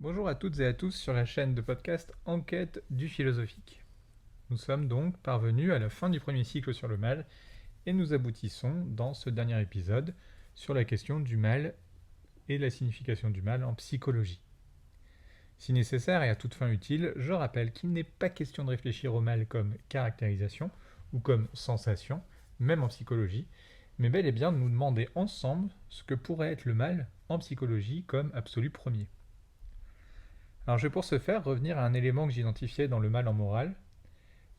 Bonjour à toutes et à tous sur la chaîne de podcast Enquête du philosophique. Nous sommes donc parvenus à la fin du premier cycle sur le mal et nous aboutissons dans ce dernier épisode sur la question du mal et la signification du mal en psychologie. Si nécessaire et à toute fin utile, je rappelle qu'il n'est pas question de réfléchir au mal comme caractérisation ou comme sensation, même en psychologie, mais bel et bien de nous demander ensemble ce que pourrait être le mal en psychologie comme absolu premier. Alors je vais pour ce faire revenir à un élément que j'identifiais dans le mal en morale.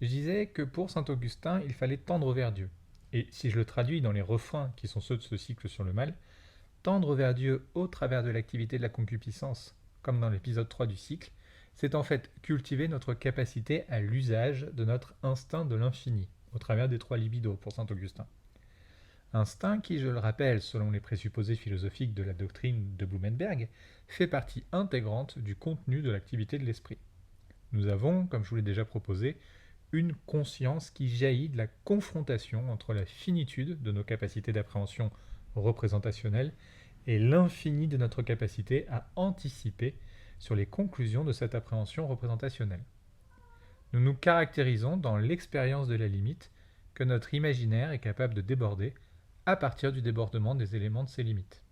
Je disais que pour saint Augustin, il fallait tendre vers Dieu. Et si je le traduis dans les refrains qui sont ceux de ce cycle sur le mal, tendre vers Dieu au travers de l'activité de la concupiscence, comme dans l'épisode 3 du cycle, c'est en fait cultiver notre capacité à l'usage de notre instinct de l'infini, au travers des trois libidos pour saint Augustin. Instinct qui, je le rappelle, selon les présupposés philosophiques de la doctrine de Blumenberg, fait partie intégrante du contenu de l'activité de l'esprit. Nous avons, comme je vous l'ai déjà proposé, une conscience qui jaillit de la confrontation entre la finitude de nos capacités d'appréhension représentationnelle et l'infini de notre capacité à anticiper sur les conclusions de cette appréhension représentationnelle. Nous nous caractérisons dans l'expérience de la limite que notre imaginaire est capable de déborder à partir du débordement des éléments de ses limites.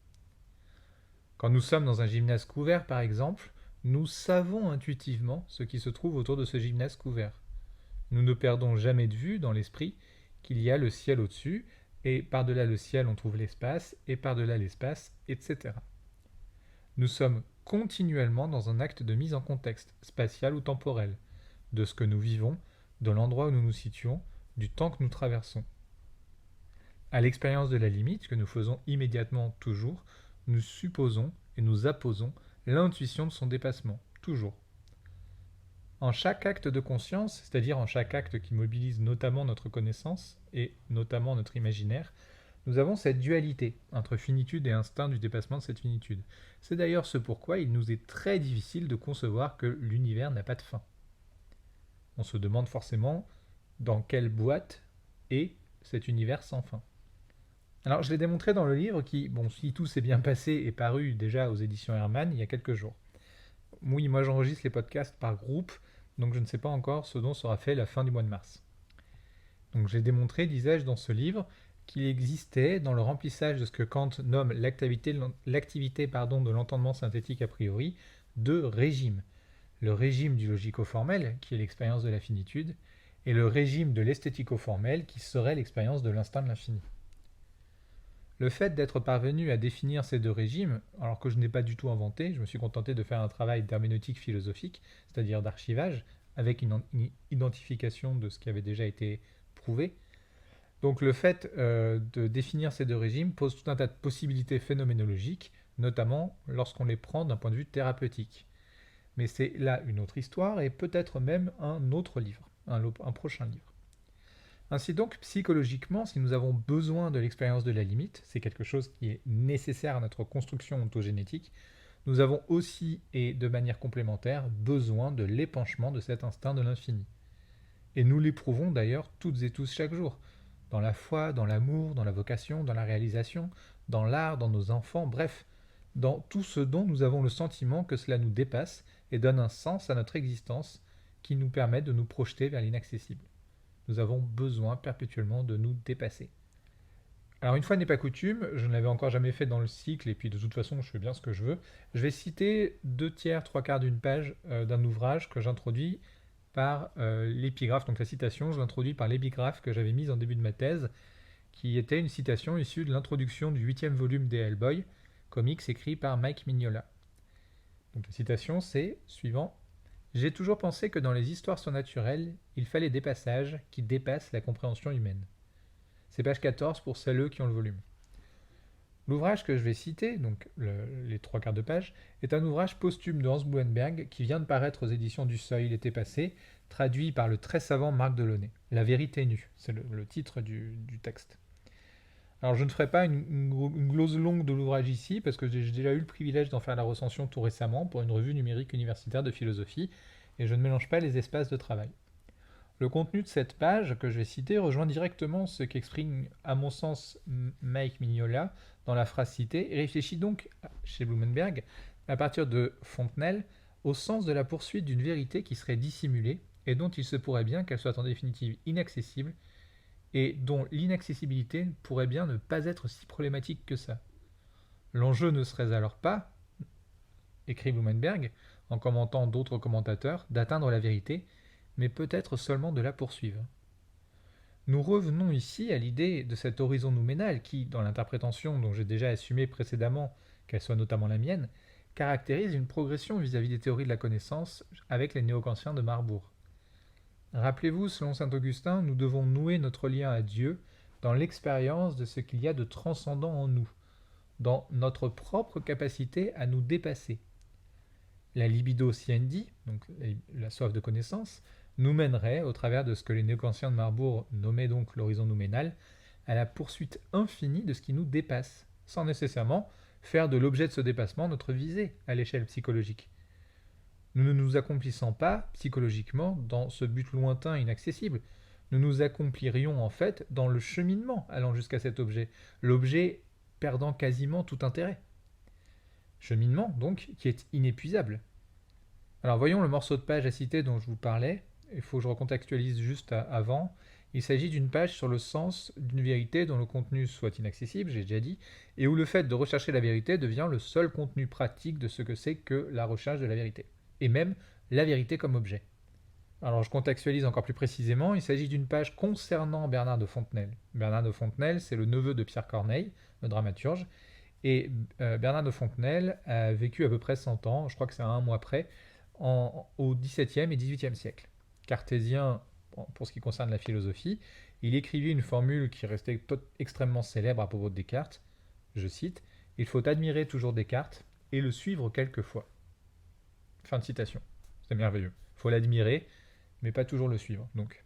Quand nous sommes dans un gymnase couvert, par exemple, nous savons intuitivement ce qui se trouve autour de ce gymnase couvert. Nous ne perdons jamais de vue dans l'esprit qu'il y a le ciel au-dessus, et par-delà le ciel on trouve l'espace, et par-delà l'espace, etc. Nous sommes continuellement dans un acte de mise en contexte, spatial ou temporel, de ce que nous vivons, de l'endroit où nous nous situons, du temps que nous traversons. À l'expérience de la limite, que nous faisons immédiatement toujours, nous supposons et nous apposons l'intuition de son dépassement, toujours. En chaque acte de conscience, c'est-à-dire en chaque acte qui mobilise notamment notre connaissance et notamment notre imaginaire, nous avons cette dualité entre finitude et instinct du dépassement de cette finitude. C'est d'ailleurs ce pourquoi il nous est très difficile de concevoir que l'univers n'a pas de fin. On se demande forcément dans quelle boîte est cet univers sans fin. Alors, je l'ai démontré dans le livre qui, bon, si tout s'est bien passé, est paru déjà aux éditions Hermann il y a quelques jours. Oui, moi j'enregistre les podcasts par groupe, donc je ne sais pas encore ce dont sera fait la fin du mois de mars. Donc j'ai démontré, disais-je, dans ce livre, qu'il existait, dans le remplissage de ce que Kant nomme l'activité de l'entendement synthétique a priori, deux régimes. Le régime du logico-formel, qui est l'expérience de la finitude, et le régime de l'esthético-formel, qui serait l'expérience de l'instinct de l'infini. Le fait d'être parvenu à définir ces deux régimes, alors que je n'ai pas du tout inventé, je me suis contenté de faire un travail d'herméneutique philosophique, c'est-à-dire d'archivage, avec une identification de ce qui avait déjà été prouvé. Donc le fait de définir ces deux régimes pose tout un tas de possibilités phénoménologiques, notamment lorsqu'on les prend d'un point de vue thérapeutique. Mais c'est là une autre histoire et peut-être même un autre livre, un prochain livre. Ainsi donc, psychologiquement, si nous avons besoin de l'expérience de la limite, c'est quelque chose qui est nécessaire à notre construction ontogénétique, nous avons aussi, et de manière complémentaire, besoin de l'épanchement de cet instinct de l'infini. Et nous l'éprouvons d'ailleurs toutes et tous chaque jour, dans la foi, dans l'amour, dans la vocation, dans la réalisation, dans l'art, dans nos enfants, bref, dans tout ce dont nous avons le sentiment que cela nous dépasse et donne un sens à notre existence qui nous permet de nous projeter vers l'inaccessible. Nous avons besoin perpétuellement de nous dépasser. Alors une fois n'est pas coutume, je ne l'avais encore jamais fait dans le cycle, et puis de toute façon je fais bien ce que je veux, je vais citer 2/3, 3/4 d'une page d'un ouvrage que j'introduis par l'épigraphe, donc la citation, je l'introduis par l'épigraphe que j'avais mise en début de ma thèse, qui était une citation issue de l'introduction du 8e volume des Hellboy, comics écrit par Mike Mignola. Donc la citation c'est, suivant, j'ai toujours pensé que dans les histoires surnaturelles, il fallait des passages qui dépassent la compréhension humaine. C'est page 14 pour celles qui ont le volume. L'ouvrage que je vais citer, donc les 3/4 de page, est un ouvrage posthume de Hans Blumenberg qui vient de paraître aux éditions du Seuil l'été passé, traduit par le très savant Marc Delaunay. La vérité nue, c'est le titre du texte. Alors je ne ferai pas une glose longue de l'ouvrage ici, parce que j'ai déjà eu le privilège d'en faire la recension tout récemment pour une revue numérique universitaire de philosophie, et je ne mélange pas les espaces de travail. Le contenu de cette page que je vais citer rejoint directement ce qu'exprime, à mon sens, Mike Mignola dans la phrase citée, et réfléchit donc, chez Blumenberg, à partir de Fontenelle, au sens de la poursuite d'une vérité qui serait dissimulée et dont il se pourrait bien qu'elle soit en définitive inaccessible et dont l'inaccessibilité pourrait bien ne pas être si problématique que ça. L'enjeu ne serait alors pas, écrit Blumenberg, en commentant d'autres commentateurs, d'atteindre la vérité, mais peut-être seulement de la poursuivre. Nous revenons ici à l'idée de cet horizon nouménal qui, dans l'interprétation dont j'ai déjà assumé précédemment qu'elle soit notamment la mienne, caractérise une progression vis-à-vis des théories de la connaissance avec les néo-kantiens de Marbourg. Rappelez-vous, selon saint Augustin, nous devons nouer notre lien à Dieu dans l'expérience de ce qu'il y a de transcendant en nous, dans notre propre capacité à nous dépasser. La libido siendi, donc la soif de connaissance, nous mènerait, au travers de ce que les néo-kantiens de Marbourg nommaient donc l'horizon nouménal, à la poursuite infinie de ce qui nous dépasse, sans nécessairement faire de l'objet de ce dépassement notre visée à l'échelle psychologique. Nous ne nous accomplissons pas, psychologiquement, dans ce but lointain et inaccessible. Nous nous accomplirions en fait dans le cheminement allant jusqu'à cet objet, l'objet perdant quasiment tout intérêt. Cheminement, donc, qui est inépuisable. Alors voyons le morceau de page à citer dont je vous parlais. Il faut que je recontextualise juste avant. Il s'agit d'une page sur le sens d'une vérité dont le contenu soit inaccessible, j'ai déjà dit, et où le fait de rechercher la vérité devient le seul contenu pratique de ce que c'est que la recherche de la vérité, et même la vérité comme objet. Alors je contextualise encore plus précisément, il s'agit d'une page concernant Bernard de Fontenelle. Bernard de Fontenelle, c'est le neveu de Pierre Corneille, le dramaturge, et Bernard de Fontenelle a vécu à peu près 100 ans, je crois que c'est à un mois près, au XVIIe et XVIIIe siècle. Cartésien, pour ce qui concerne la philosophie, il écrivit une formule qui restait extrêmement célèbre à propos de Descartes, je cite, « Il faut admirer toujours Descartes et le suivre quelquefois ». Fin de citation. C'est merveilleux. Il faut l'admirer, mais pas toujours le suivre. Donc.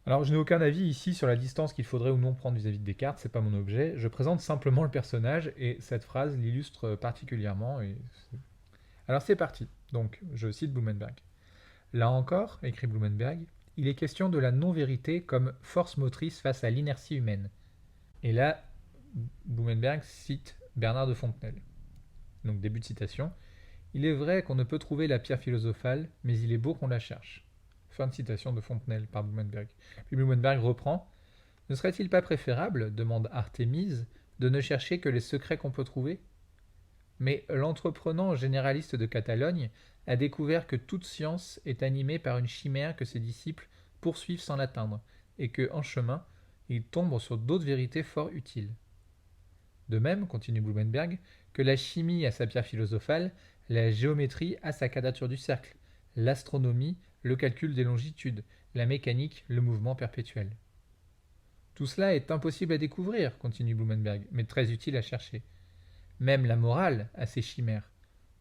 Alors, je n'ai aucun avis ici sur la distance qu'il faudrait ou non prendre vis-à-vis de Descartes, c'est pas mon objet. Je présente simplement le personnage et cette phrase l'illustre particulièrement. Alors, c'est parti. Donc, je cite Blumenberg. Là encore, écrit Blumenberg, il est question de la non-vérité comme force motrice face à l'inertie humaine. Et là, Blumenberg cite Bernard de Fontenelle. Donc, début de citation. Il est vrai qu'on ne peut trouver la pierre philosophale, mais il est beau qu'on la cherche. Fin de citation de Fontenelle par Blumenberg. Puis Blumenberg reprend. Ne serait-il pas préférable, demande Artémise, de ne chercher que les secrets qu'on peut trouver ? Mais l'entreprenant généraliste de Catalogne a découvert que toute science est animée par une chimère que ses disciples poursuivent sans l'atteindre, et que, en chemin, ils tombent sur d'autres vérités fort utiles. De même, continue Blumenberg, que la chimie a sa pierre philosophale, la géométrie a sa quadrature du cercle, l'astronomie le calcul des longitudes, la mécanique le mouvement perpétuel. Tout cela est impossible à découvrir, continue Blumenberg, mais très utile à chercher. Même la morale a ses chimères,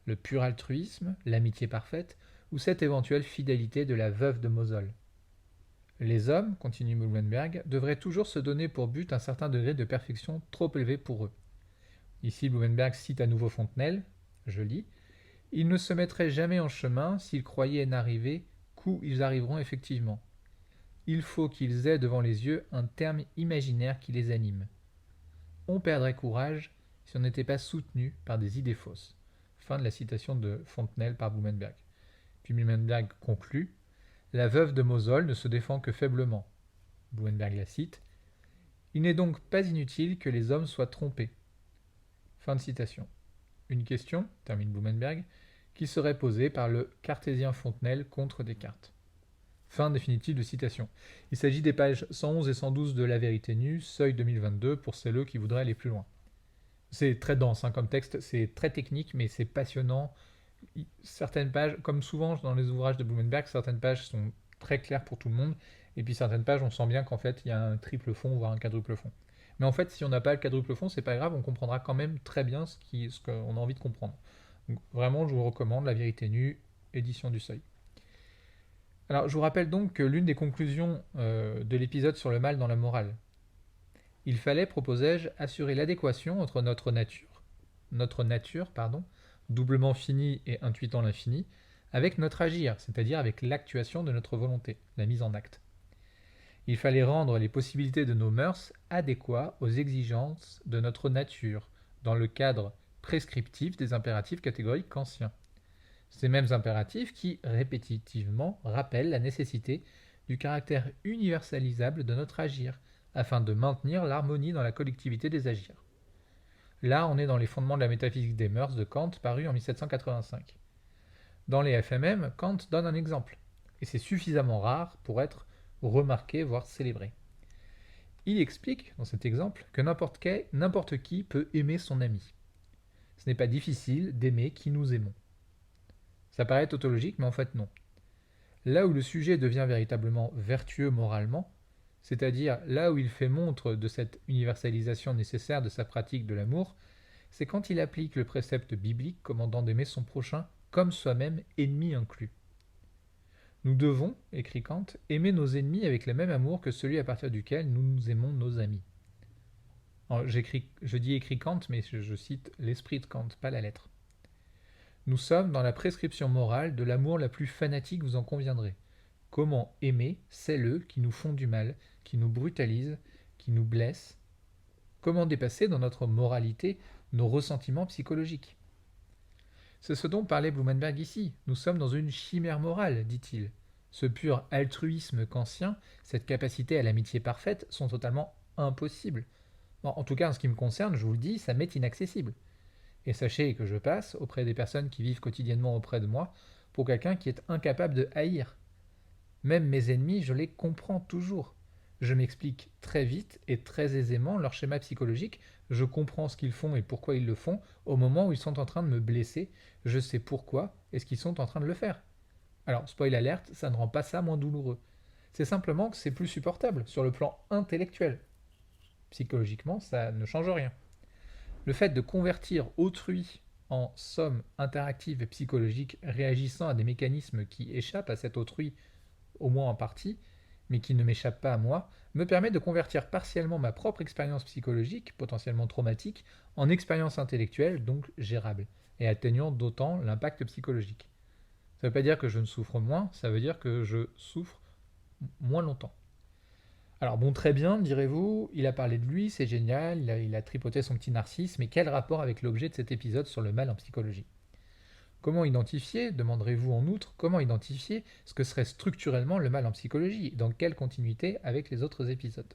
le pur altruisme, l'amitié parfaite, ou cette éventuelle fidélité de la veuve de Mosol. Les hommes, continue Blumenberg, devraient toujours se donner pour but un certain degré de perfection trop élevé pour eux. Ici Blumenberg cite à nouveau Fontenelle, je lis, « Ils ne se mettraient jamais en chemin s'ils croyaient n'arriver qu'où ils arriveront effectivement. Il faut qu'ils aient devant les yeux un terme imaginaire qui les anime. On perdrait courage si on n'était pas soutenu par des idées fausses. » Fin de la citation de Fontenelle par Blumenberg. Puis Blumenberg conclut « La veuve de Mosol ne se défend que faiblement. » Blumenberg la cite. « Il n'est donc pas inutile que les hommes soient trompés. » Fin de citation. Une question, termine Blumenberg, qui serait posée par le cartésien Fontenelle contre Descartes. Fin définitive de citation. Il s'agit des pages 111 et 112 de La Vérité Nue, seuil 2022, pour celles qui voudraient aller plus loin. C'est très dense comme texte, c'est très technique, mais c'est passionnant. Certaines pages, comme souvent dans les ouvrages de Blumenberg, certaines pages sont très claires pour tout le monde, et puis certaines pages, on sent bien qu'en fait, il y a un triple fond, voire un quadruple fond. Mais en fait, si on n'a pas le quadruple fond, c'est pas grave, on comprendra quand même très bien ce qu'on a envie de comprendre. Donc, vraiment, je vous recommande La Vérité Nue, édition du Seuil. Alors, je vous rappelle donc que l'une des conclusions de l'épisode sur le mal dans la morale. Il fallait, proposais-je, assurer l'adéquation entre notre nature, doublement finie et intuitant l'infini, avec notre agir, c'est-à-dire avec l'actuation de notre volonté, la mise en acte. Il fallait rendre les possibilités de nos mœurs adéquats aux exigences de notre nature, dans le cadre prescriptif des impératifs catégoriques kantiens. Ces mêmes impératifs qui, répétitivement, rappellent la nécessité du caractère universalisable de notre agir, afin de maintenir l'harmonie dans la collectivité des agirs. Là, on est dans les fondements de la métaphysique des mœurs de Kant, paru en 1785. Dans les FMM, Kant donne un exemple, et c'est suffisamment rare pour être remarqué, voire célébré. Il explique, dans cet exemple, que n'importe qui peut aimer son ami. Ce n'est pas difficile d'aimer qui nous aimons. Ça paraît tautologique, mais en fait non. Là où le sujet devient véritablement vertueux moralement, c'est-à-dire là où il fait montre de cette universalisation nécessaire de sa pratique de l'amour, c'est quand il applique le précepte biblique commandant d'aimer son prochain comme soi-même, ennemi inclus. Nous devons, écrit Kant, aimer nos ennemis avec le même amour que celui à partir duquel nous aimons nos amis. Alors, je dis écrit Kant, mais je cite l'esprit de Kant, pas la lettre. Nous sommes dans la prescription morale de l'amour la plus fanatique, vous en conviendrez. Comment aimer celles qui nous font du mal, qui nous brutalisent, qui nous blessent? Comment dépasser dans notre moralité nos ressentiments psychologiques? C'est ce dont parlait Blumenberg ici. Nous sommes dans une chimère morale, dit-il. Ce pur altruisme kantien, cette capacité à l'amitié parfaite, sont totalement impossibles. Bon, en tout cas, en ce qui me concerne, je vous le dis, ça m'est inaccessible. Et sachez que je passe, auprès des personnes qui vivent quotidiennement auprès de moi, pour quelqu'un qui est incapable de haïr. Même mes ennemis, je les comprends toujours. Je m'explique très vite et très aisément leur schéma psychologique, je comprends ce qu'ils font et pourquoi ils le font, au moment où ils sont en train de me blesser, je sais pourquoi et ce qu'ils sont en train de le faire. Alors, spoil alerte, ça ne rend pas ça moins douloureux. C'est simplement que c'est plus supportable sur le plan intellectuel. Psychologiquement, ça ne change rien. Le fait de convertir autrui en somme interactive et psychologique réagissant à des mécanismes qui échappent à cet autrui, au moins en partie, mais qui ne m'échappent pas à moi, me permet de convertir partiellement ma propre expérience psychologique, potentiellement traumatique, en expérience intellectuelle, donc gérable, et atteignant d'autant l'impact psychologique. Ça ne veut pas dire que je ne souffre moins, ça veut dire que je souffre moins longtemps. Alors bon, très bien, direz-vous, il a parlé de lui, c'est génial, il a tripoté son petit narcisse, mais quel rapport avec l'objet de cet épisode sur le mal en psychologie? Comment identifier, demanderez-vous en outre, comment identifier ce que serait structurellement le mal en psychologie? Dans quelle continuité avec les autres épisodes?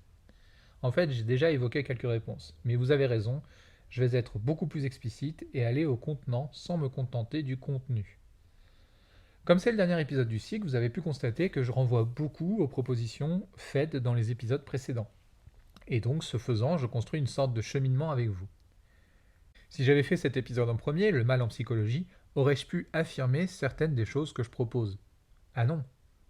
En fait, j'ai déjà évoqué quelques réponses, mais vous avez raison, je vais être beaucoup plus explicite et aller au contenant sans me contenter du contenu. Comme c'est le dernier épisode du cycle, vous avez pu constater que je renvoie beaucoup aux propositions faites dans les épisodes précédents. Et donc, ce faisant, je construis une sorte de cheminement avec vous. Si j'avais fait cet épisode en premier, le mal en psychologie, aurais-je pu affirmer certaines des choses que je propose? Ah non.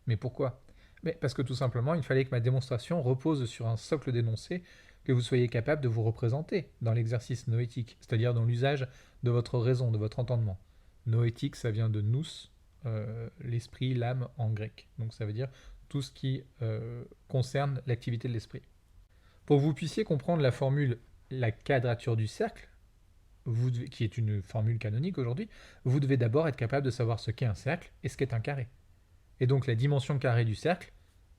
Mais pourquoi? Mais parce que tout simplement, il fallait que ma démonstration repose sur un socle d'énoncés que vous soyez capable de vous représenter dans l'exercice noétique, c'est-à-dire dans l'usage de votre raison, de votre entendement. Noétique, ça vient de nous, l'esprit, l'âme en grec. Donc ça veut dire tout ce qui concerne l'activité de l'esprit. Pour que vous puissiez comprendre la formule la quadrature du cercle, qui est une formule canonique aujourd'hui, vous devez d'abord être capable de savoir ce qu'est un cercle et ce qu'est un carré. Et donc la dimension carrée du cercle,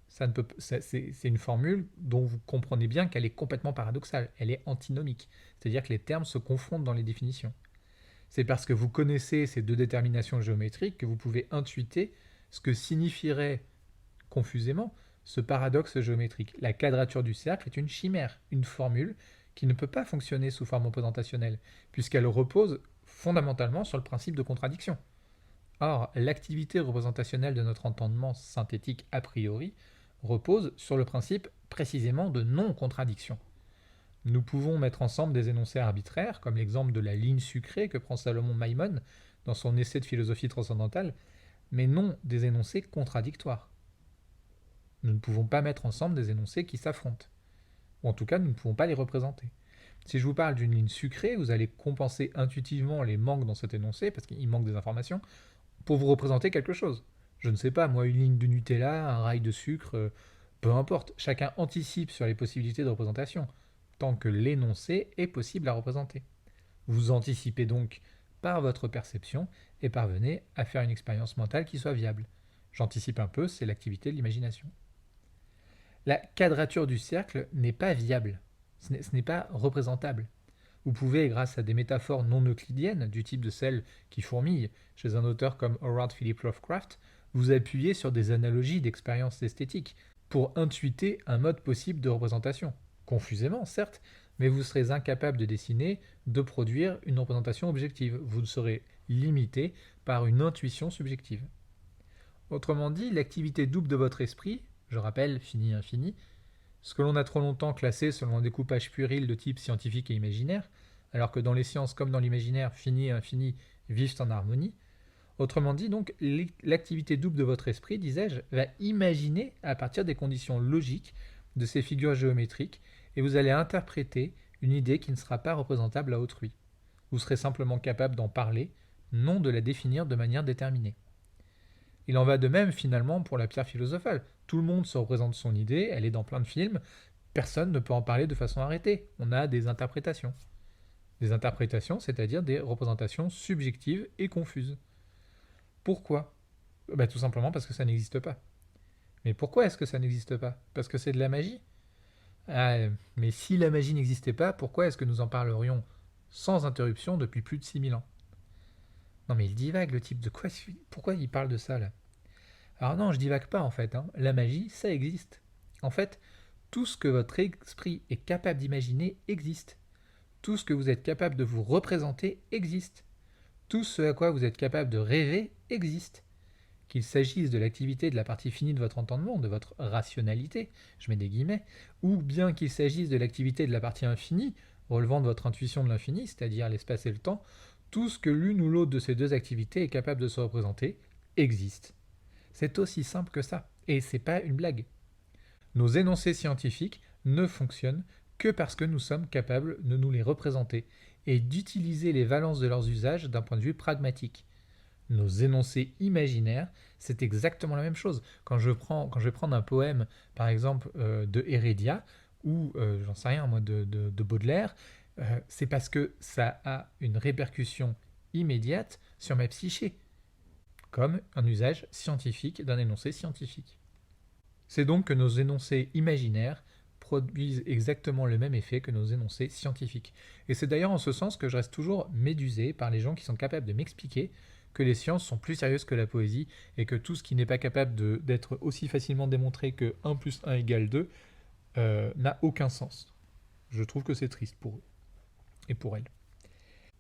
c'est une formule dont vous comprenez bien qu'elle est complètement paradoxale, elle est antinomique, c'est-à-dire que les termes se confondent dans les définitions. C'est parce que vous connaissez ces deux déterminations géométriques que vous pouvez intuiter ce que signifierait confusément ce paradoxe géométrique. La quadrature du cercle est une chimère, une formule qui ne peut pas fonctionner sous forme représentationnelle, puisqu'elle repose fondamentalement sur le principe de contradiction. Or, l'activité représentationnelle de notre entendement synthétique a priori repose sur le principe précisément de non-contradiction. Nous pouvons mettre ensemble des énoncés arbitraires, comme l'exemple de la ligne sucrée que prend Salomon Maimon dans son essai de philosophie transcendantale, mais non des énoncés contradictoires. Nous ne pouvons pas mettre ensemble des énoncés qui s'affrontent. Ou en tout cas, nous ne pouvons pas les représenter. Si je vous parle d'une ligne sucrée, vous allez compenser intuitivement les manques dans cet énoncé, parce qu'il manque des informations, pour vous représenter quelque chose. Je ne sais pas, moi, une ligne de Nutella, un rail de sucre, peu importe. Chacun anticipe sur les possibilités de représentation, tant que l'énoncé est possible à représenter. Vous anticipez donc par votre perception et parvenez à faire une expérience mentale qui soit viable. J'anticipe un peu, c'est l'activité de l'imagination. La quadrature du cercle n'est pas viable, ce n'est pas représentable. Vous pouvez, grâce à des métaphores non euclidiennes, du type de celles qui fourmillent chez un auteur comme Howard Philip Lovecraft, vous appuyer sur des analogies d'expériences esthétiques pour intuiter un mode possible de représentation. Confusément, certes, mais vous serez incapable de dessiner, de produire une représentation objective. Vous serez limité par une intuition subjective. Autrement dit, l'activité double de votre esprit, je rappelle, fini-infini, ce que l'on a trop longtemps classé selon un découpage puéril de type scientifique et imaginaire, alors que dans les sciences comme dans l'imaginaire, fini et infini vivent en harmonie. Autrement dit, donc, l'activité double de votre esprit, disais-je, va imaginer à partir des conditions logiques de ces figures géométriques, et vous allez interpréter une idée qui ne sera pas représentable à autrui. Vous serez simplement capable d'en parler, non de la définir de manière déterminée. Il en va de même finalement pour la pierre philosophale. Tout le monde se représente son idée, elle est dans plein de films, personne ne peut en parler de façon arrêtée. On a des interprétations. Des interprétations, c'est-à-dire des représentations subjectives et confuses. Pourquoi ? Tout simplement parce que ça n'existe pas. Mais pourquoi est-ce que ça n'existe pas ? Parce que c'est de la magie ? Mais si la magie n'existait pas, pourquoi est-ce que nous en parlerions sans interruption depuis plus de 6000 ans ? Non mais il divague le type, de quoi ? Pourquoi il parle de ça là ? Alors non, je divague pas en fait, La magie, ça existe. En fait, tout ce que votre esprit est capable d'imaginer existe. Tout ce que vous êtes capable de vous représenter existe. Tout ce à quoi vous êtes capable de rêver existe. Qu'il s'agisse de l'activité de la partie finie de votre entendement, de votre rationalité, je mets des guillemets, ou bien qu'il s'agisse de l'activité de la partie infinie, relevant de votre intuition de l'infini, c'est-à-dire l'espace et le temps, tout ce que l'une ou l'autre de ces deux activités est capable de se représenter existe. C'est aussi simple que ça, et c'est pas une blague. Nos énoncés scientifiques ne fonctionnent que parce que nous sommes capables de nous les représenter et d'utiliser les valences de leurs usages d'un point de vue pragmatique. Nos énoncés imaginaires, c'est exactement la même chose. Quand je vais prendre un poème, par exemple, de Heredia, ou, j'en sais rien, moi, de Baudelaire, c'est parce que ça a une répercussion immédiate sur ma psyché, comme un usage scientifique d'un énoncé scientifique. C'est donc que nos énoncés imaginaires produisent exactement le même effet que nos énoncés scientifiques. Et c'est d'ailleurs en ce sens que je reste toujours médusé par les gens qui sont capables de m'expliquer que les sciences sont plus sérieuses que la poésie et que tout ce qui n'est pas capable d'être aussi facilement démontré que 1 plus 1 égale 2 n'a aucun sens. Je trouve que c'est triste pour eux et pour elles.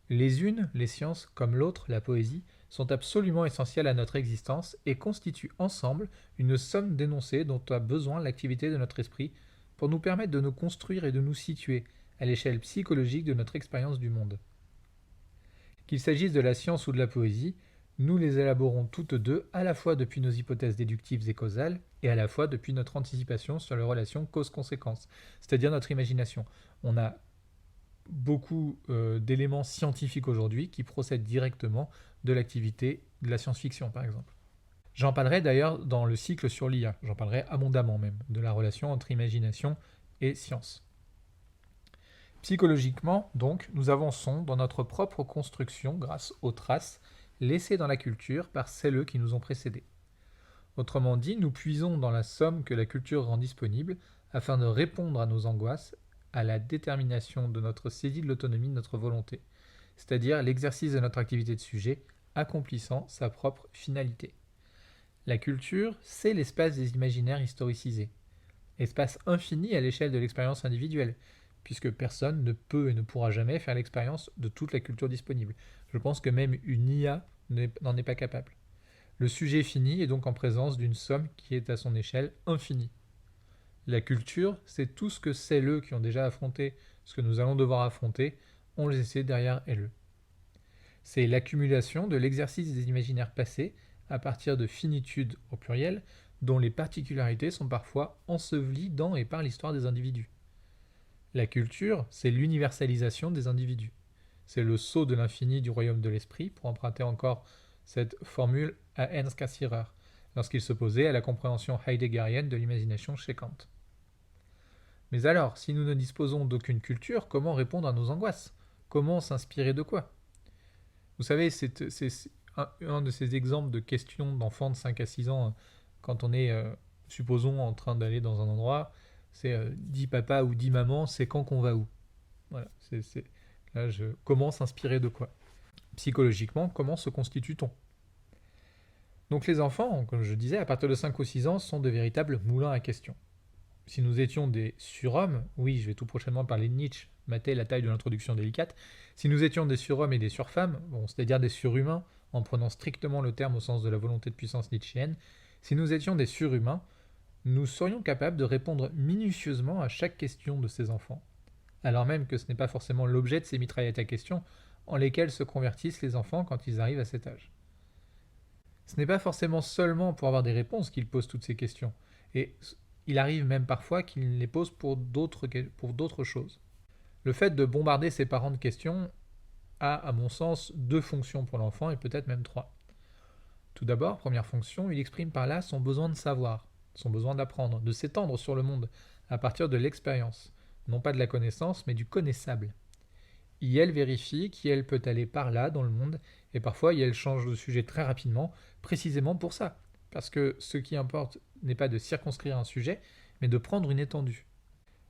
Les unes, les sciences, comme l'autre, la poésie, sont absolument essentielles à notre existence et constituent ensemble une somme d'énoncés dont a besoin l'activité de notre esprit pour nous permettre de nous construire et de nous situer à l'échelle psychologique de notre expérience du monde. Qu'il s'agisse de la science ou de la poésie, nous les élaborons toutes deux à la fois depuis nos hypothèses déductives et causales et à la fois depuis notre anticipation sur les relations cause-conséquence, c'est-à-dire notre imagination. On a beaucoup d'éléments scientifiques aujourd'hui qui procèdent directement de l'activité de la science-fiction, par exemple. J'en parlerai d'ailleurs dans le cycle sur l'IA, j'en parlerai abondamment même, de la relation entre imagination et science. Psychologiquement, donc, nous avançons dans notre propre construction grâce aux traces laissées dans la culture par celles qui nous ont précédés. Autrement dit, nous puisons dans la somme que la culture rend disponible afin de répondre à nos angoisses, à la détermination de notre saisie de l'autonomie de notre volonté, c'est-à-dire l'exercice de notre activité de sujet accomplissant sa propre finalité. La culture, c'est l'espace des imaginaires historicisés, espace infini à l'échelle de l'expérience individuelle, puisque personne ne peut et ne pourra jamais faire l'expérience de toute la culture disponible. Je pense que même une IA n'en est pas capable. Le sujet fini est donc en présence d'une somme qui est à son échelle infinie. La culture, c'est tout ce que celles qui ont déjà affronté ce que nous allons devoir affronter ont laissé derrière elles. C'est l'accumulation de l'exercice des imaginaires passés à partir de finitudes au pluriel dont les particularités sont parfois ensevelies dans et par l'histoire des individus. La culture, c'est l'universalisation des individus. C'est le saut de l'infini du royaume de l'esprit, pour emprunter encore cette formule à Ernst Cassirer, lorsqu'il s'opposait à la compréhension heideggerienne de l'imagination chez Kant. Mais alors, si nous ne disposons d'aucune culture, comment répondre à nos angoisses ? Comment s'inspirer de quoi ? Vous savez, c'est un de ces exemples de questions d'enfants de 5 à 6 ans, quand on est, supposons, en train d'aller dans un endroit, c'est dit papa ou dit maman, c'est quand qu'on va où ? Voilà, c'est Comment s'inspirer de quoi? Psychologiquement, comment se constitue-t-on? Donc les enfants, comme je disais, à partir de 5 ou 6 ans, sont de véritables moulins à questions. Si nous étions des surhommes, oui, je vais tout prochainement parler de Nietzsche, mater la taille de l'introduction délicate, si nous étions des surhommes et des surfemmes, bon, c'est-à-dire des surhumains, en prenant strictement le terme au sens de la volonté de puissance nietzschéenne, si nous étions des surhumains, nous serions capables de répondre minutieusement à chaque question de ces enfants, alors même que ce n'est pas forcément l'objet de ces mitraillettes à questions en lesquelles se convertissent les enfants quand ils arrivent à cet âge. Ce n'est pas forcément seulement pour avoir des réponses qu'ils posent toutes ces questions, et il arrive même parfois qu'ils les posent pour d'autres choses. Le fait de bombarder ses parents de questions a, à mon sens, 2 fonctions pour l'enfant et peut-être même 3. Tout d'abord, première fonction, il exprime par là son besoin de savoir, son besoin d'apprendre, de s'étendre sur le monde à partir de l'expérience, non pas de la connaissance, mais du connaissable. IL vérifie qu'IL peut aller par là dans le monde, et parfois IL change de sujet très rapidement, précisément pour ça. Parce que ce qui importe n'est pas de circonscrire un sujet, mais de prendre une étendue.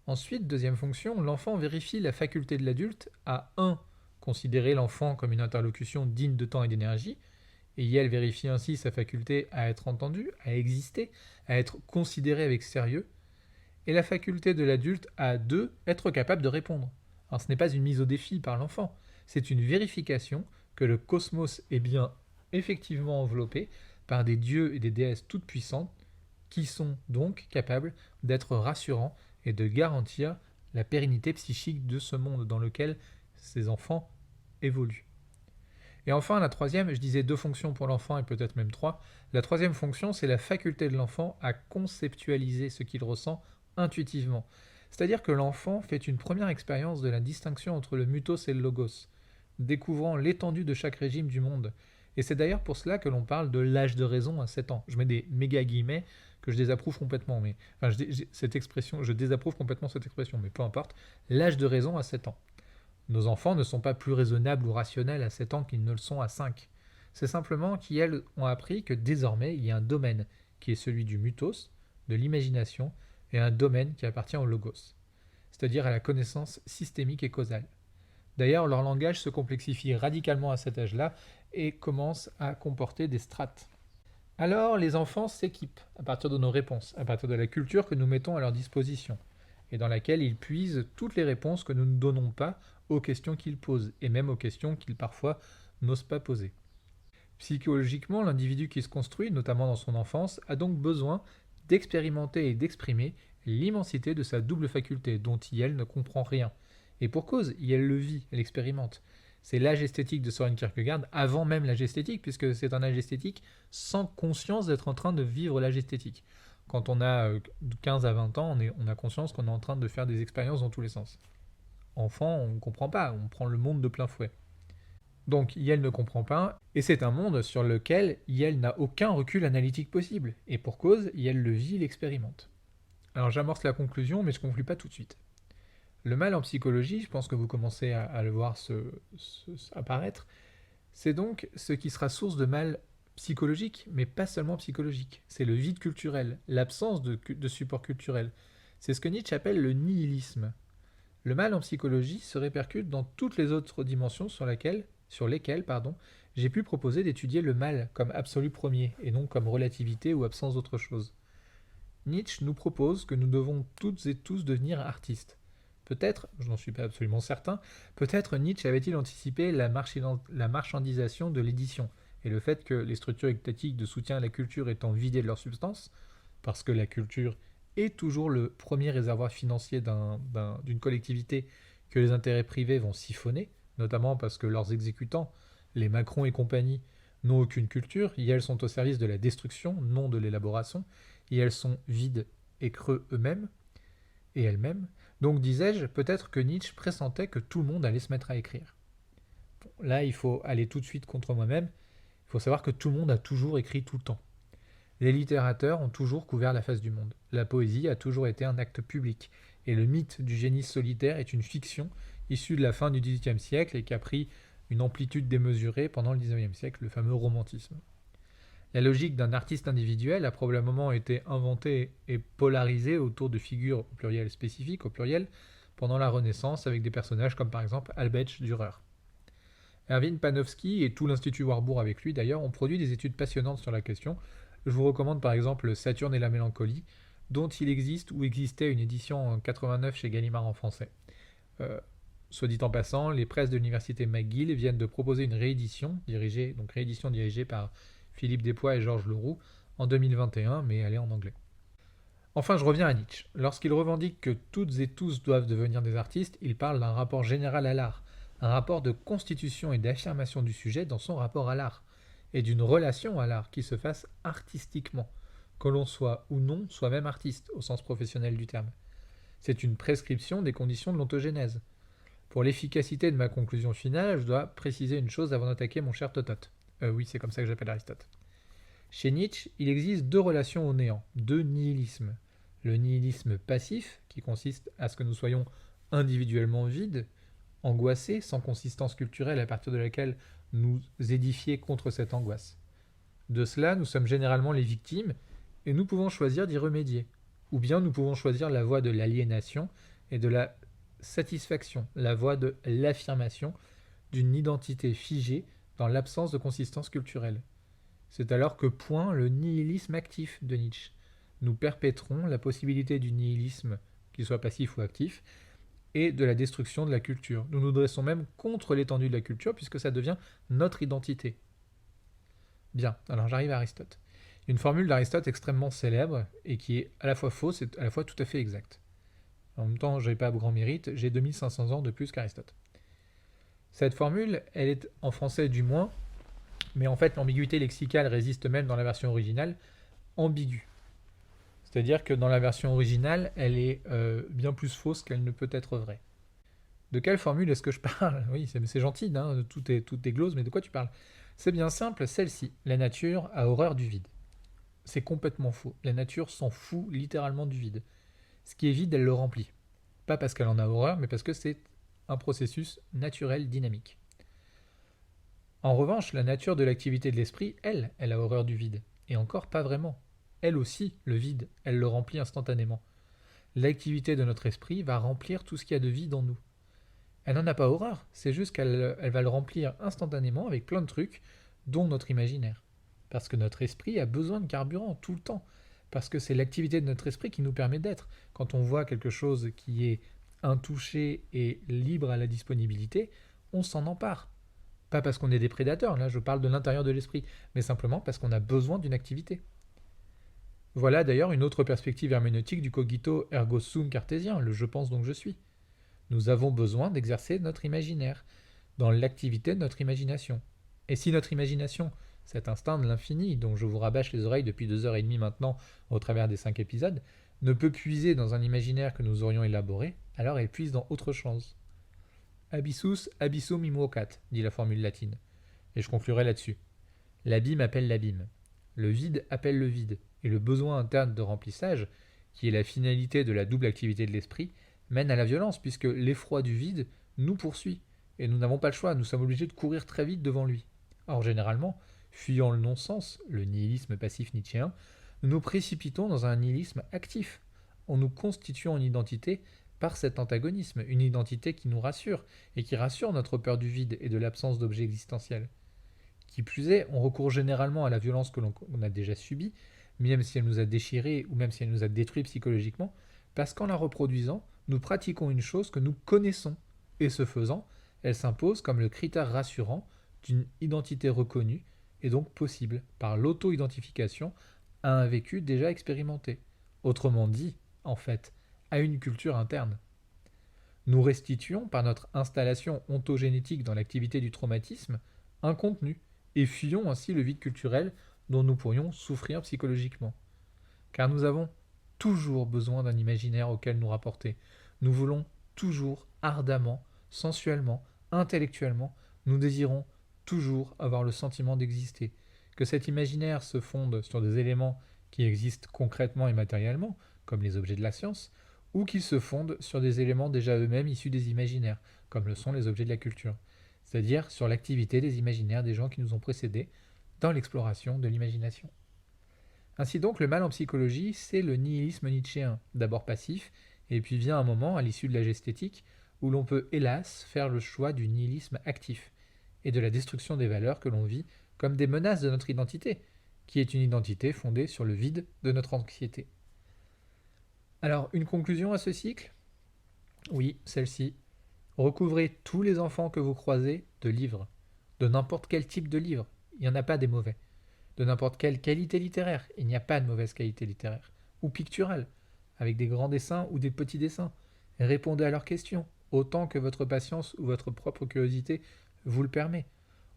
Ensuite, deuxième fonction, l'enfant vérifie la faculté de l'adulte à 1. Considérer l'enfant comme une interlocution digne de temps et d'énergie, et IL vérifie ainsi sa faculté à être entendu, à exister, à être considéré avec sérieux, et la faculté de l'adulte à 2. Être capable de répondre. Alors ce n'est pas une mise au défi par l'enfant, c'est une vérification que le cosmos est bien effectivement enveloppé par des dieux et des déesses toutes puissantes qui sont donc capables d'être rassurants et de garantir la pérennité psychique de ce monde dans lequel ces enfants évoluent. Et enfin, la troisième, je disais 2 fonctions pour l'enfant et peut-être même 3. La troisième fonction, c'est la faculté de l'enfant à conceptualiser ce qu'il ressent intuitivement. C'est-à-dire que l'enfant fait une première expérience de la distinction entre le mythos et le logos, découvrant l'étendue de chaque régime du monde. Et c'est d'ailleurs pour cela que l'on parle de l'âge de raison à 7 ans. Je mets des méga guillemets que je désapprouve complètement, mais enfin, je désapprouve complètement cette expression, mais peu importe. L'âge de raison à 7 ans. Nos enfants ne sont pas plus raisonnables ou rationnels à 7 ans qu'ils ne le sont à 5. C'est simplement qu'ils ont appris que désormais il y a un domaine qui est celui du mythos, de l'imagination, et un domaine qui appartient au logos, c'est-à-dire à la connaissance systémique et causale. D'ailleurs, leur langage se complexifie radicalement à cet âge-là et commence à comporter des strates. Alors, les enfants s'équipent à partir de nos réponses, à partir de la culture que nous mettons à leur disposition, et dans laquelle ils puisent toutes les réponses que nous ne donnons pas aux questions qu'ils posent, et même aux questions qu'ils parfois n'osent pas poser. Psychologiquement, l'individu qui se construit, notamment dans son enfance, a donc besoin d'expérimenter et d'exprimer l'immensité de sa double faculté, dont IL ne comprend rien. Et pour cause, IL le vit, elle l'expérimente. C'est l'âge esthétique de Søren Kierkegaard avant même l'âge esthétique, puisque c'est un âge esthétique sans conscience d'être en train de vivre l'âge esthétique. Quand on a 15 à 20 ans, on a conscience qu'on est en train de faire des expériences dans tous les sens. Enfant, on ne comprend pas, on prend le monde de plein fouet. Donc IL ne comprend pas, et c'est un monde sur lequel IL n'a aucun recul analytique possible, et pour cause, IL le vit, l'expérimente. Alors j'amorce la conclusion, mais je ne conclue pas tout de suite. Le mal en psychologie, je pense que vous commencez à le voir apparaître, c'est donc ce qui sera source de mal psychologique, mais pas seulement psychologique. C'est le vide culturel, l'absence de support culturel. C'est ce que Nietzsche appelle le nihilisme. Le mal en psychologie se répercute dans toutes les autres dimensions sur lesquelles j'ai pu proposer d'étudier le mal comme absolu premier, et non comme relativité ou absence d'autre chose. Nietzsche nous propose que nous devons toutes et tous devenir artistes. Peut-être, je n'en suis pas absolument certain, peut-être Nietzsche avait-il anticipé la marchandisation de l'édition, et le fait que les structures étatiques de soutien à la culture étant vidées de leur substance, parce que la culture est toujours le premier réservoir financier d'une collectivité que les intérêts privés vont siphonner, notamment parce que leurs exécutants, les Macron et compagnie, n'ont aucune culture, et elles sont au service de la destruction, non de l'élaboration, et elles sont vides et creux eux-mêmes, et elles-mêmes. Donc, disais-je, peut-être que Nietzsche pressentait que tout le monde allait se mettre à écrire. Bon, là, il faut aller tout de suite contre moi-même. Il faut savoir que tout le monde a toujours écrit tout le temps. Les littérateurs ont toujours couvert la face du monde. La poésie a toujours été un acte public. Et le mythe du génie solitaire est une fiction issue de la fin du XVIIIe siècle et qui a pris une amplitude démesurée pendant le XIXe siècle, le fameux romantisme. La logique d'un artiste individuel a probablement été inventée et polarisée autour de figures au pluriel spécifiques, au pluriel, pendant la Renaissance avec des personnages comme par exemple Albrecht Dürer. Erwin Panofsky et tout l'Institut Warburg avec lui d'ailleurs ont produit des études passionnantes sur la question. Je vous recommande par exemple Saturne et la mélancolie, dont il existe ou existait une édition en 89 chez Gallimard en français. Soit dit en passant, les presses de l'université McGill viennent de proposer une réédition dirigée par Philippe Despois et Georges Leroux en 2021, mais elle est en anglais. Enfin, je reviens à Nietzsche. Lorsqu'il revendique que toutes et tous doivent devenir des artistes, il parle d'un rapport général à l'art, un rapport de constitution et d'affirmation du sujet dans son rapport à l'art, et d'une relation à l'art qui se fasse artistiquement, que l'on soit ou non soi-même artiste, au sens professionnel du terme. C'est une prescription des conditions de l'ontogénèse. Pour l'efficacité de ma conclusion finale, je dois préciser une chose avant d'attaquer mon cher Totote. Oui, c'est comme ça que j'appelle Aristote. Chez Nietzsche, il existe deux relations au néant, deux nihilismes. Le nihilisme passif, qui consiste à ce que nous soyons individuellement vides, angoissés, sans consistance culturelle à partir de laquelle nous édifier contre cette angoisse. De cela, nous sommes généralement les victimes, et nous pouvons choisir d'y remédier. Ou bien nous pouvons choisir la voie de l'aliénation et de la satisfaction, la voie de l'affirmation d'une identité figée dans l'absence de consistance culturelle. C'est alors que point le nihilisme actif de Nietzsche. Nous perpétrons la possibilité du nihilisme, qu'il soit passif ou actif, et de la destruction de la culture. Nous nous dressons même contre l'étendue de la culture puisque ça devient notre identité. Bien, alors j'arrive à Aristote. Une formule d'Aristote extrêmement célèbre et qui est à la fois fausse et à la fois tout à fait exacte. En même temps, je n'ai pas grand mérite, j'ai 2500 ans de plus qu'Aristote. Cette formule, elle est en français du moins, mais en fait l'ambiguïté lexicale résiste même dans la version originale, ambiguë. C'est-à-dire que dans la version originale, elle est bien plus fausse qu'elle ne peut être vraie. De quelle formule est-ce que je parle? Oui, c'est gentil, hein, tout est glose, mais de quoi tu parles? C'est bien simple, celle-ci. La nature a horreur du vide. C'est complètement faux. La nature s'en fout littéralement du vide. Ce qui est vide, elle le remplit. Pas parce qu'elle en a horreur, mais parce que c'est un processus naturel dynamique. En revanche, la nature de l'activité de l'esprit, elle a horreur du vide. Et encore pas vraiment. Elle aussi, le vide, elle le remplit instantanément. L'activité de notre esprit va remplir tout ce qu'il y a de vide en nous. Elle n'en a pas horreur, c'est juste qu'elle va le remplir instantanément avec plein de trucs, dont notre imaginaire. Parce que notre esprit a besoin de carburant tout le temps. Parce que c'est l'activité de notre esprit qui nous permet d'être. Quand on voit quelque chose qui est intouché et libre à la disponibilité, on s'en empare. Pas parce qu'on est des prédateurs, là je parle de l'intérieur de l'esprit, mais simplement parce qu'on a besoin d'une activité. Voilà d'ailleurs une autre perspective herméneutique du cogito ergo sum cartésien, le je pense donc je suis. Nous avons besoin d'exercer notre imaginaire, dans l'activité de notre imagination. Et si notre imagination, cet instinct de l'infini, dont je vous rabâche les oreilles depuis 2h30 maintenant au travers des 5 épisodes, ne peut puiser dans un imaginaire que nous aurions élaboré, alors elle puise dans autre chose. Abyssus abyssum imvocat, dit la formule latine. Et je conclurai là-dessus. L'abîme appelle l'abîme. Le vide appelle le vide. Et le besoin interne de remplissage, qui est la finalité de la double activité de l'esprit, mène à la violence, puisque l'effroi du vide nous poursuit. Et nous n'avons pas le choix, nous sommes obligés de courir très vite devant lui. Or, généralement, fuyant le non-sens, le nihilisme passif nietzschéen, nous nous précipitons dans un nihilisme actif, en nous constituant une identité par cet antagonisme, une identité qui nous rassure, et qui rassure notre peur du vide et de l'absence d'objet existentiel. Qui plus est, on recourt généralement à la violence que l'on a déjà subie, même si elle nous a déchirés ou même si elle nous a détruits psychologiquement, parce qu'en la reproduisant, nous pratiquons une chose que nous connaissons, et ce faisant, elle s'impose comme le critère rassurant d'une identité reconnue et donc possible par l'auto-identification à un vécu déjà expérimenté. Autrement dit, en fait, à une culture interne. Nous restituons, par notre installation ontogénétique dans l'activité du traumatisme, un contenu, et fuyons ainsi le vide culturel dont nous pourrions souffrir psychologiquement. Car nous avons toujours besoin d'un imaginaire auquel nous rapporter. Nous voulons toujours, ardemment, sensuellement, intellectuellement, nous désirons toujours avoir le sentiment d'exister. Que cet imaginaire se fonde sur des éléments qui existent concrètement et matériellement, comme les objets de la science, ou qu'ils se fondent sur des éléments déjà eux-mêmes issus des imaginaires, comme le sont les objets de la culture, c'est-à-dire sur l'activité des imaginaires des gens qui nous ont précédés dans l'exploration de l'imagination. Ainsi donc, le mal en psychologie, c'est le nihilisme nietzschéen, d'abord passif, Et puis vient un moment, à l'issue de l'âge esthétique, où l'on peut hélas faire le choix du nihilisme actif et de la destruction des valeurs que l'on vit comme des menaces de notre identité, qui est une identité fondée sur le vide de notre anxiété. Alors, une conclusion à ce cycle? Oui, celle-ci. Recouvrez tous les enfants que vous croisez de livres, de n'importe quel type de livre, il n'y en a pas des mauvais, de n'importe quelle qualité littéraire, il n'y a pas de mauvaise qualité littéraire, ou picturale, avec des grands dessins ou des petits dessins. Répondez à leurs questions, autant que votre patience ou votre propre curiosité vous le permet.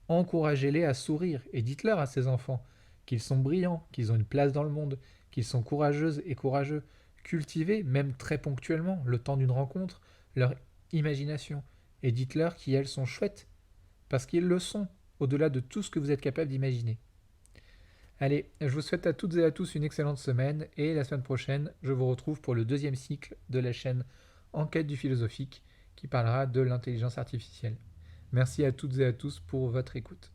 Encouragez-les à sourire et dites-leur à ces enfants qu'ils sont brillants, qu'ils ont une place dans le monde, qu'ils sont courageuses et courageux. Cultivez, même très ponctuellement, le temps d'une rencontre, leur imagination et dites-leur qu'elles sont chouettes, parce qu'ils le sont, au-delà de tout ce que vous êtes capable d'imaginer. Allez, je vous souhaite à toutes et à tous une excellente semaine et la semaine prochaine, je vous retrouve pour le deuxième cycle de la chaîne Enquête du philosophique qui parlera de l'intelligence artificielle. Merci à toutes et à tous pour votre écoute.